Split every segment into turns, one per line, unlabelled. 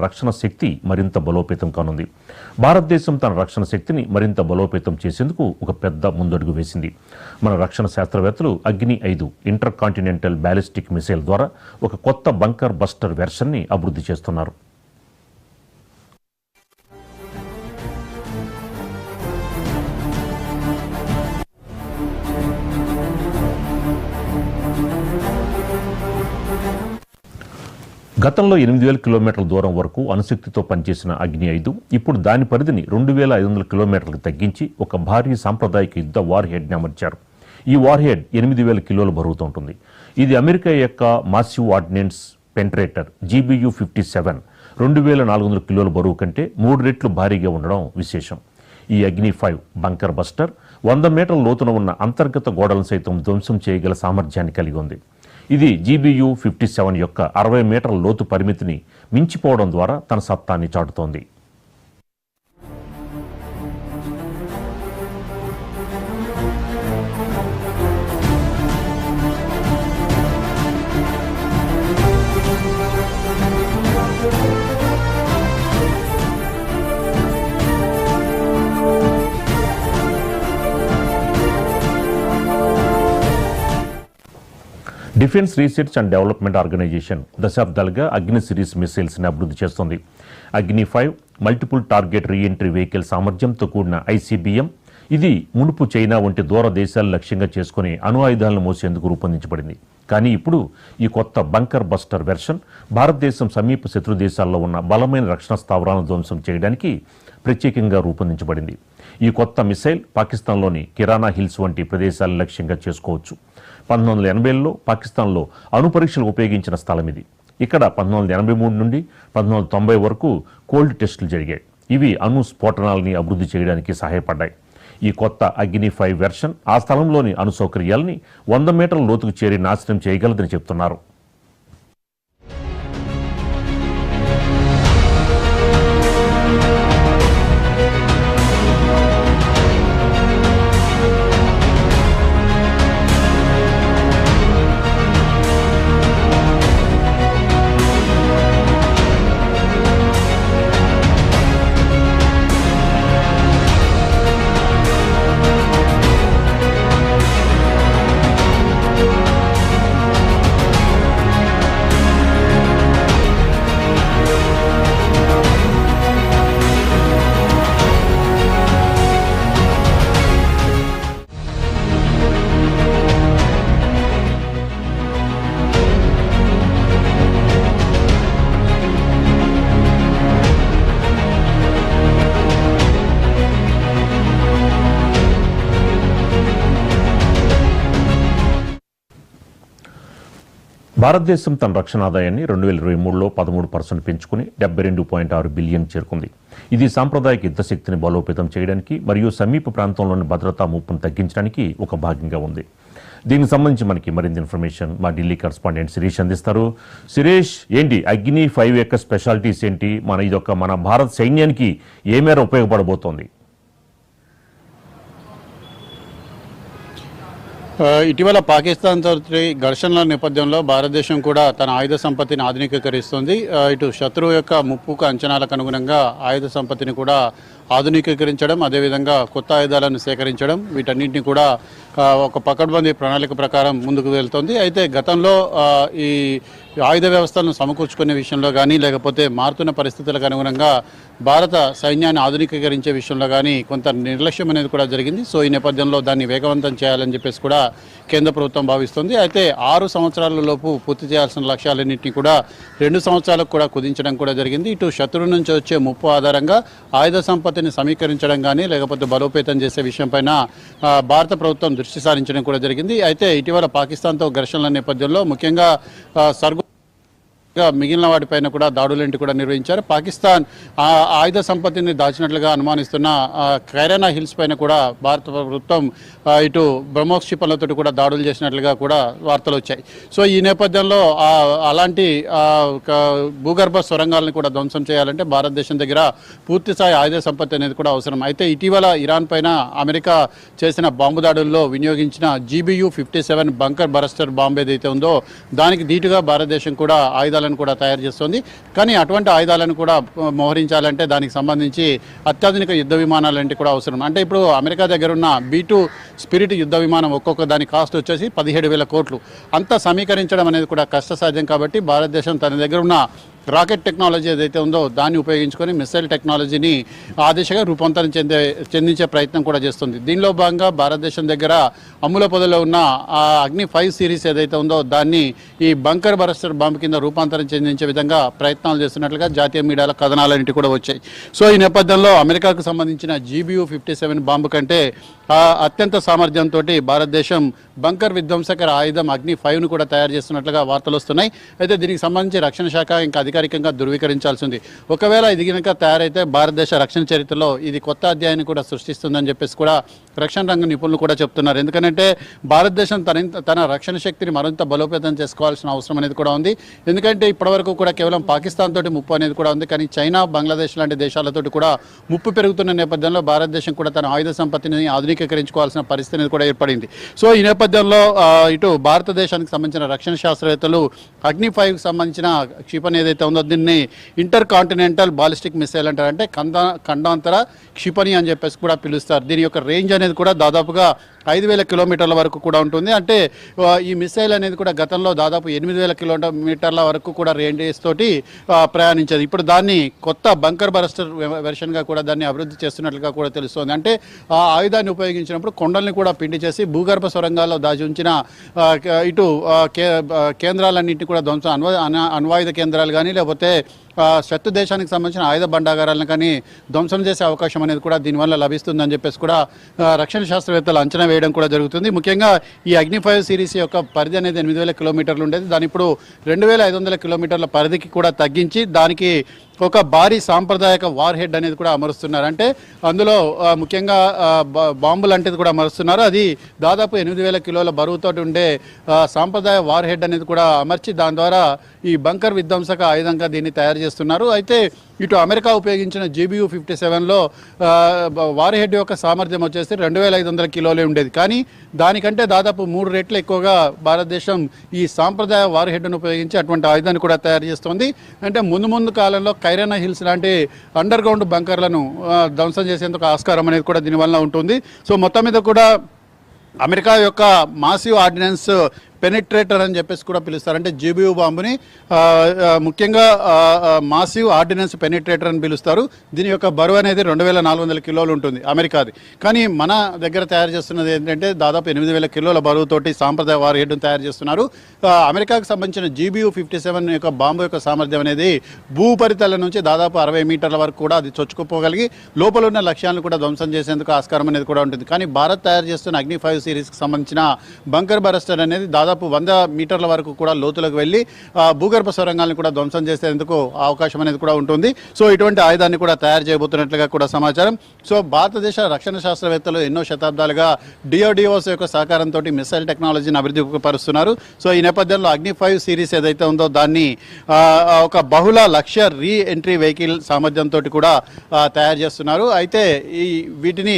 రక్షణ శక్తి మరింత బలోపేతం కానుంది. భారతదేశం తన రక్షణ శక్తిని మరింత బలోపేతం చేసేందుకు ఒక పెద్ద ముందడుగు వేసింది. మన రక్షణ శాస్త్రవేత్తలు అగ్ని-5 ఇంటర్ కాంటినెంటల్ బ్యాలిస్టిక్ మిసైల్ ద్వారా ఒక కొత్త బంకర్ బస్టర్ వెర్షన్ని అభివృద్ధి చేస్తున్నారు. గతంలో 8,000 కిలోమీటర్ల దూరం వరకు అణుశక్తితో పనిచేసిన అగ్ని-5 ఇప్పుడు దాని పరిధిని 2,500 కిలోమీటర్లకు తగ్గించి ఒక భారీ సాంప్రదాయిక యుద్ధ వార్ హెడ్ని అమర్చారు. ఈ వార్ హెడ్ 8,000 కిలోల బరువుతో ఉంటుంది. ఇది అమెరికా యొక్క మాసివ్ ఆర్డినెన్స్ పెంట్రేటర్ GBU-57 2,400 కిలోల బరువు కంటే 3 రెట్లు భారీగా ఉండడం విశేషం. ఈ అగ్ని-5 బంకర్ బస్టర్ 100 మీటర్ల లోతున ఉన్న అంతర్గత గోడలను సైతం ధ్వంసం చేయగల సామర్థ్యాన్ని కలిగి ఉంది. ఇది GBU-57 యొక్క 60 మీటర్ల లోతు పరిమితిని మించిపోవడం ద్వారా తన సత్తాన్ని చాటుతోంది. Defence research and development organisation దశాబ్దాలుగా అగ్ని సిరీస్ మిసైల్స్ని అభివృద్ధి చేస్తోంది. Agni multiple target reentry vehicle సామర్థ్యంతో కూడిన ICBM. ఇది మునుపు చైనా వంటి దూర దేశాలు లక్ష్యంగా చేసుకుని అణు ఆయుధాలను మోసేందుకు రూపొందించబడింది. కానీ ఇప్పుడు ఈ కొత్త బంకర్ బస్టర్ వెర్షన్ భారతదేశం సమీప శత్రు దేశాల్లో ఉన్న బలమైన రక్షణ స్థావరాలను ధ్వంసం చేయడానికి ప్రత్యేకంగా రూపొందించబడింది. ఈ కొత్త మిసైల్ పాకిస్తాన్లోని కిరానా హిల్స్ వంటి ప్రదేశాలను లక్ష్యంగా చేసుకోవచ్చు. 1980లో పాకిస్తాన్లో అణు పరీక్షలు ఉపయోగించిన స్థలం ఇది. ఇక్కడ 1983 నుండి 1990 వరకు కోల్డ్ టెస్టులు జరిగాయి. ఇవి అణు స్ఫోటనాలని అభివృద్ధి చేయడానికి సహాయపడ్డాయి. ఈ కొత్త అగ్ని-5 వెర్షన్ ఆ స్థలంలోని అణు సౌకర్యాలని 100 మీటర్ల లోతుకు చేరి నాశనం చేయగలదని చెప్తున్నారు. భారతదేశం తన రక్షణ ఆదాయాన్ని 2023లో 13% పెంచుకుని 72.6 బిలియన్ చేరుకుంది. ఇది సాంప్రదాయిక యుద్ధ శక్తిని బలోపేతం చేయడానికి మరియు సమీప ప్రాంతంలోని భద్రతా ముప్పును తగ్గించడానికి ఒక భాగంగా ఉంది. దీనికి సంబంధించి మనకి మరింత ఇన్ఫర్మేషన్ మా ఢిల్లీ కరెస్పాండెంట్ శిరీష్ అందిస్తారు. శిరీష్, ఏంటి అగ్ని-5 యొక్క స్పెషాలిటీస్ ఏంటి? మన భారత సైన్యానికి ఏ మేర ఉపయోగపడబోతోంది?
ఇటీవల పాకిస్తాన్ తోటి ఘర్షణల నేపథ్యంలో భారతదేశం కూడా తన ఆయుధ సంపత్తిని ఆధునికీకరిస్తుంది. ఇటు శత్రువు యొక్క ముప్పుకు అంచనాలకు అనుగుణంగా ఆయుధ సంపత్తిని కూడా ఆధునికీకరించడం, అదేవిధంగా కొత్త ఆయుధాలను సేకరించడం, వీటన్నింటినీ కూడా ఒక పకడ్బందీ ప్రణాళిక ప్రకారం ముందుకు వెళ్తుంది. అయితే గతంలో ఈ ఆయుధ వ్యవస్థలను సమకూర్చుకునే విషయంలో కానీ, లేకపోతే మారుతున్న పరిస్థితులకు అనుగుణంగా భారత సైన్యాన్ని ఆధునికీకరించే విషయంలో కానీ కొంత నిర్లక్ష్యం అనేది కూడా జరిగింది. సో ఈ నేపథ్యంలో దాన్ని వేగవంతం చేయాలని చెప్పేసి కూడా కేంద్ర ప్రభుత్వం భావిస్తుంది. అయితే 6 సంవత్సరాల లోపు పూర్తి చేయాల్సిన లక్ష్యాలన్నింటినీ కూడా 2 సంవత్సరాలకు కూడా కుదించడం కూడా జరిగింది. ఇటు శత్రువు నుంచి వచ్చే ముప్పు ఆధారంగా ఆయుధ సంపత్తిని సమీకరించడం కానీ, లేకపోతే బలోపేతం చేసే విషయంపైన భారత ప్రభుత్వం దృష్టి సారించడం కూడా జరిగింది. అయితే ఇటీవల పాకిస్తాన్తో ఘర్షణల నేపథ్యంలో ముఖ్యంగా మిగిలిన వాటిపైన కూడా దాడులేంటి కూడా నిర్వహించారు. పాకిస్తాన్ ఆయుధ సంపత్తిని దాచినట్లుగా అనుమానిస్తున్న కైరానా హిల్స్ పైన కూడా భారత ప్రభుత్వం ఇటు బ్రహ్మోస్ క్షిపణులతో కూడా దాడులు చేసినట్లుగా కూడా వార్తలు వచ్చాయి. సో ఈ నేపథ్యంలో అలాంటి భూగర్భ సొరంగాలను కూడా ధ్వంసం చేయాలంటే భారతదేశం దగ్గర పూర్తిస్థాయి ఆయుధ సంపత్తి అనేది కూడా అవసరం. అయితే ఇటీవల ఇరాన్ పైన అమెరికా చేసిన బాంబు దాడుల్లో వినియోగించిన GBU-57 బంకర్ బరస్టర్ బాంబు ఏదైతే ఉందో దానికి ధీటుగా భారతదేశం కూడా ఆయుధాలను ఆయుధాలను కూడా తయారు చేస్తుంది. కానీ అటువంటి ఆయుధాలను కూడా మోహరించాలంటే దానికి సంబంధించి అత్యాధునిక యుద్ధ విమానాలంటే కూడా అవసరం. అంటే ఇప్పుడు అమెరికా దగ్గర ఉన్న B-2 స్పిరిట్ యుద్ధ విమానం ఒక్కొక్క దాని కాస్ట్ వచ్చేసి 17,000 కోట్లు. అంతా సమీకరించడం అనేది కూడా కష్టసాధ్యం. కాబట్టి భారతదేశం తన దగ్గర ఉన్న రాకెట్ టెక్నాలజీ ఏదైతే ఉందో దాన్ని ఉపయోగించుకొని మిసైల్ టెక్నాలజీని ఆ దిశగా రూపాంతరం చెందించే ప్రయత్నం కూడా చేస్తుంది. దీనిలో భాగంగా భారతదేశం దగ్గర అమ్ముల పొదలో ఉన్న ఆ అగ్ని 5 సిరీస్ ఏదైతే ఉందో దాన్ని ఈ బంకర్ బరస్టర్ బాంబు కింద రూపాంతరం చెందించే విధంగా ప్రయత్నాలు చేస్తున్నట్లుగా జాతీయ మీడియాల కథనాలన్నింటి కూడా వచ్చాయి. సో ఈ నేపథ్యంలో అమెరికాకు సంబంధించిన GBU-57 బాంబు కంటే అత్యంత సామర్థ్యంతో భారతదేశం బంకర్ విధ్వంసకర ఆయుధం అగ్ని 5ను కూడా తయారు చేస్తున్నట్లుగా వార్తలు వస్తున్నాయి. అయితే దీనికి సంబంధించి రక్షణ శాఖ ఇంకా అధికారికంగా ధృవీకరించాల్సి ఉంది. ఒకవేళ ఇది కనుక తయారైతే భారతదేశ రక్షణ చరిత్రలో ఇది కొత్త అధ్యాయాన్ని కూడా సృష్టిస్తుందని చెప్పేసి కూడా రక్షణ రంగ నిపుణులు కూడా చెప్తున్నారు. ఎందుకంటే భారతదేశం తన రక్షణ శక్తిని మరింత బలోపేతం చేసుకోవాల్సిన అవసరం అనేది కూడా ఉంది. ఎందుకంటే ఇప్పటివరకు కూడా కేవలం పాకిస్తాన్ తోటి ముప్పు అనేది కూడా ఉంది. కానీ చైనా, బంగ్లాదేశ్ లాంటి దేశాలతోటి కూడా ముప్పు పెరుగుతున్న నేపథ్యంలో భారతదేశం కూడా తన ఆయుధ సంపత్తిని ఆధునికీకరించుకోవాల్సిన పరిస్థితి అనేది కూడా ఏర్పడింది. సో ఈ నేపథ్యంలో ఇటు భారతదేశానికి సంబంధించిన రక్షణ శాస్త్రవేత్తలు అగ్ని 5కి సంబంధించిన క్షిపణి ఏదైతే ఉందో దీన్ని ఇంటర్ కాంటినెంటల్ బాలిస్టిక్ మిసైల్ అంటారు. అంటే ఖండాంతర క్షిపణి అని చెప్పేసి కూడా పిలుస్తారు. దీని యొక్క రేంజ్ అనేది కూడా దాదాపుగా 5,000 కిలోమీటర్ల వరకు కూడా ఉంటుంది. అంటే ఈ మిసైల్ అనేది కూడా గతంలో దాదాపు 8,000 కిలోమీటర్ల వరకు కూడా రేంజెస్ తోటి ప్రయాణించేది. ఇప్పుడు దాన్ని కొత్త బంకర్ బరస్టర్ వెర్షన్గా కూడా దాన్ని అభివృద్ధి చేస్తున్నట్లుగా కూడా తెలుస్తోంది. అంటే ఆ ఆయుధాన్ని ఉపయోగించినప్పుడు కొండల్ని కూడా పిండి చేసి భూగర్భ సొరంగాల్లో దాచి ఉంచిన ఇటు కేంద్రాలన్నింటినీ కూడా ధ్వంసం అణ్వాయుధ కేంద్రాలు కానీ లేకపోతే శత్రు దేశానికి సంబంధించిన ఆయుధ భండాగారాలను కానీ ధ్వంసం చేసే అవకాశం అనేది కూడా దీనివల్ల లభిస్తుందని చెప్పేసి కూడా రక్షణ శాస్త్రవేత్తలు అంచనా వేయడం కూడా జరుగుతుంది. ముఖ్యంగా ఈ అగ్ని 5 సిరీస్ యొక్క పరిధి అనేది 8,000 కిలోమీటర్లు ఉండేది. దాని ఇప్పుడు 2,500 కిలోమీటర్ల పరిధికి కూడా తగ్గించి దానికి ఒక భారీ సాంప్రదాయక వార్ హెడ్ అనేది కూడా అమరుస్తున్నారు. అంటే అందులో ముఖ్యంగా బాంబులు అంటే కూడా అమరుస్తున్నారు. అది దాదాపు 8,000 కిలోల బరువుతో ఉండే సాంప్రదాయ వార్ హెడ్ అనేది కూడా అమర్చి దాని ద్వారా ఈ బంకర్ విధ్వంసక ఆయుధంగా దీన్ని తయారు చేస్తున్నారు. అయితే ఇటు అమెరికా ఉపయోగించిన GBU-57లో వార్ హెడ్ యొక్క సామర్థ్యం వచ్చేసి 2,500 కిలోలే ఉండేది. కానీ దానికంటే దాదాపు 3 రెట్లు ఎక్కువగా భారతదేశం ఈ సాంప్రదాయ వార్ హెడ్ను ఉపయోగించి అటువంటి ఆయుధాన్ని కూడా తయారు చేస్తుంది. అంటే ముందు కాలంలో కైరానా హిల్స్ లాంటి అండర్ గ్రౌండ్ బంకర్లను ధ్వంసం చేసేందుకు ఆస్కారం అనేది కూడా దీనివల్ల ఉంటుంది. సో మొత్తం మీద కూడా అమెరికా యొక్క మాసివ్ ఆర్డినెన్స్ పెనిట్రేటర్ అని చెప్పేసి కూడా పిలుస్తారు. అంటే GBU బాంబుని ముఖ్యంగా మాసివ్ ఆర్డినెన్స్ పెనిట్రేటర్ అని పిలుస్తారు. దీని యొక్క బరువు అనేది 2,400 కిలోలు ఉంటుంది అమెరికాది. కానీ మన దగ్గర తయారు చేస్తున్నది ఏంటంటే దాదాపు 8,000 కిలోల బరువుతోటి సాంప్రదాయ వార్ హెడ్ను తయారు చేస్తున్నారు. అమెరికాకు సంబంధించిన GBU-57 యొక్క బాంబు యొక్క సామర్థ్యం అనేది భూపరితలం నుంచి దాదాపు 60 మీటర్ల వరకు కూడా అది చొచ్చుకుపోగలిగి లోపల ఉన్న లక్ష్యాలను కూడా ధ్వంసం చేసేందుకు ఆస్కారం అనేది కూడా ఉంటుంది. కానీ భారత్ తయారు చేస్తున్న అగ్ని 5 సిరీస్కి సంబంధించిన బంకర్ బరస్టర్ అనేది దాదాపు 100 మీటర్ల వరకు కూడా లోతులకు వెళ్ళి భూగర్భ సొరంగాలను కూడా ధ్వంసం చేసేందుకు అవకాశం అనేది కూడా ఉంటుంది. సో ఇటువంటి ఆయుధాన్ని కూడా తయారు చేయబోతున్నట్లుగా కూడా సమాచారం. సో భారతదేశ రక్షణ శాస్త్రవేత్తలు ఎన్నో శతాబ్దాలుగా DRDOs యొక్క సహకారంతో మిసైల్ టెక్నాలజీని అభివృద్ధి పరుస్తున్నారు. సో ఈ నేపథ్యంలో అగ్ని 5 సిరీస్ ఏదైతే ఉందో దాన్ని ఒక బహుళ లక్ష్య రీ ఎంట్రీ వెహికల్ సామర్థ్యంతో కూడా తయారు చేస్తున్నారు. అయితే వీటిని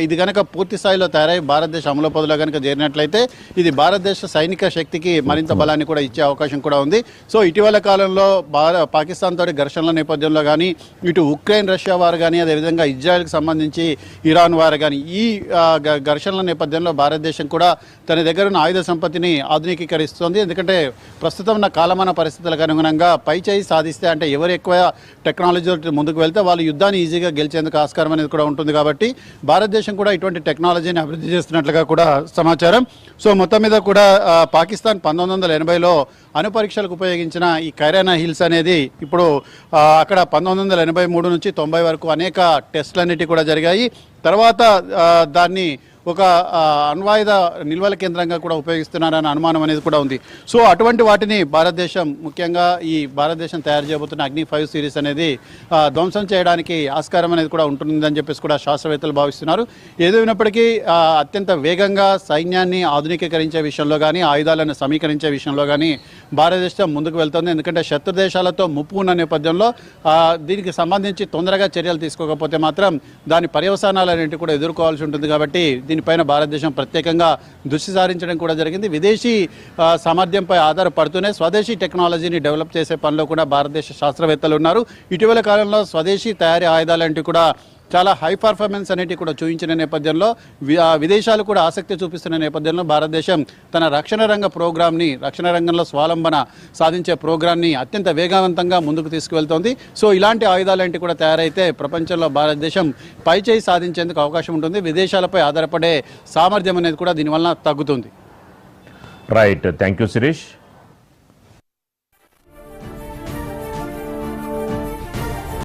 ఇది కనుక పూర్తి స్థాయిలో తయారై భారతదేశ అమలు పొదలో కనుక చేరినట్లయితే ఇది భారతదేశ సైనిక శక్తికి మరింత బలాన్ని కూడా ఇచ్చే అవకాశం కూడా ఉంది. సో ఇటీవల కాలంలో పాకిస్తాన్ తోటి ఘర్షణల నేపథ్యంలో కానీ ఇటు ఉక్రెయిన్ రష్యా వారు కానీ అదేవిధంగా ఇజ్రాయెల్కి సంబంధించి ఇరాన్ వారు కానీ ఈ ఘర్షణల నేపథ్యంలో భారతదేశం కూడా తన దగ్గర ఉన్న ఆయుధ సంపత్తిని ఆధునికీకరిస్తుంది. ఎందుకంటే ప్రస్తుతం ఉన్న కాలమాన పరిస్థితులకు అనుగుణంగా పై చేయి సాధిస్తే అంటే ఎవరు ఎక్కువ టెక్నాలజీ ముందుకు వెళ్తే వాళ్ళు యుద్ధాన్ని ఈజీగా గెలిచేందుకు ఆస్కారం అనేది కూడా ఉంటుంది. కాబట్టి భారతదేశం కూడా ఇటువంటి టెక్నాలజీని అభివృద్ధి చేస్తున్నట్లుగా కూడా సమాచారం. సో మొత్తం మీద కూడా పాకిస్తాన్ 1980లో అణు పరీక్షలకు ఉపయోగించిన ఈ కైరానా హిల్స్ అనేది ఇప్పుడు అక్కడ 1983 నుంచి 90 వరకు అనేక టెస్టులన్నిటి కూడా జరిగాయి. తర్వాత దాన్ని ఒక అణ్వాయుధ నిల్వల కేంద్రంగా కూడా ఉపయోగిస్తున్నారన్న అనుమానం అనేది కూడా ఉంది. సో అటువంటి వాటిని భారతదేశం ముఖ్యంగా ఈ భారతదేశం తయారు చేయబోతున్న అగ్ని 5 సిరీస్ అనేది ధ్వంసం చేయడానికి ఆస్కారం అనేది కూడా ఉంటుందని చెప్పేసి కూడా శాస్త్రవేత్తలు భావిస్తున్నారు. ఏదైనప్పటికీ అత్యంత వేగంగా సైన్యాన్ని ఆధునికీకరించే విషయంలో కానీ ఆయుధాలను సమీకరించే విషయంలో కానీ భారతదేశం ముందుకు వెళ్తుంది. ఎందుకంటే శత్రు దేశాలతో ముప్పు ఉన్న నేపథ్యంలో దీనికి సంబంధించి తొందరగా చర్యలు తీసుకోకపోతే మాత్రం దాని పర్యవసానాలన్నింటి కూడా ఎదుర్కోవాల్సి ఉంటుంది. కాబట్టి దీనిపైన భారతదేశం ప్రత్యేకంగా దృష్టి సారించడం కూడా జరిగింది. విదేశీ సామర్థ్యంపై ఆధారపడుతూనే స్వదేశీ టెక్నాలజీని డెవలప్ చేసే పనిలో కూడా భారతదేశ శాస్త్రవేత్తలు ఉన్నారు. ఇటీవల కాలంలో స్వదేశీ తయారీ ఆయుధాలంటే కూడా చాలా హై పర్ఫార్మెన్స్ అనేటివి కూడా చూపించిన నేపథ్యంలో విదేశాలు కూడా ఆసక్తి చూపిస్తున్న నేపథ్యంలో భారతదేశం తన రక్షణ రంగంలో స్వావలంబన సాధించే ప్రోగ్రామ్ని అత్యంత వేగవంతంగా ముందుకు తీసుకువెళ్తోంది. సో ఇలాంటి ఆయుధాలంటే కూడా తయారైతే ప్రపంచంలో భారతదేశం పైచేయి సాధించేందుకు అవకాశం ఉంటుంది. విదేశాలపై ఆధారపడే సామర్థ్యం అనేది కూడా దీనివల్ల తగ్గుతుంది.
Right, thank you Sirish.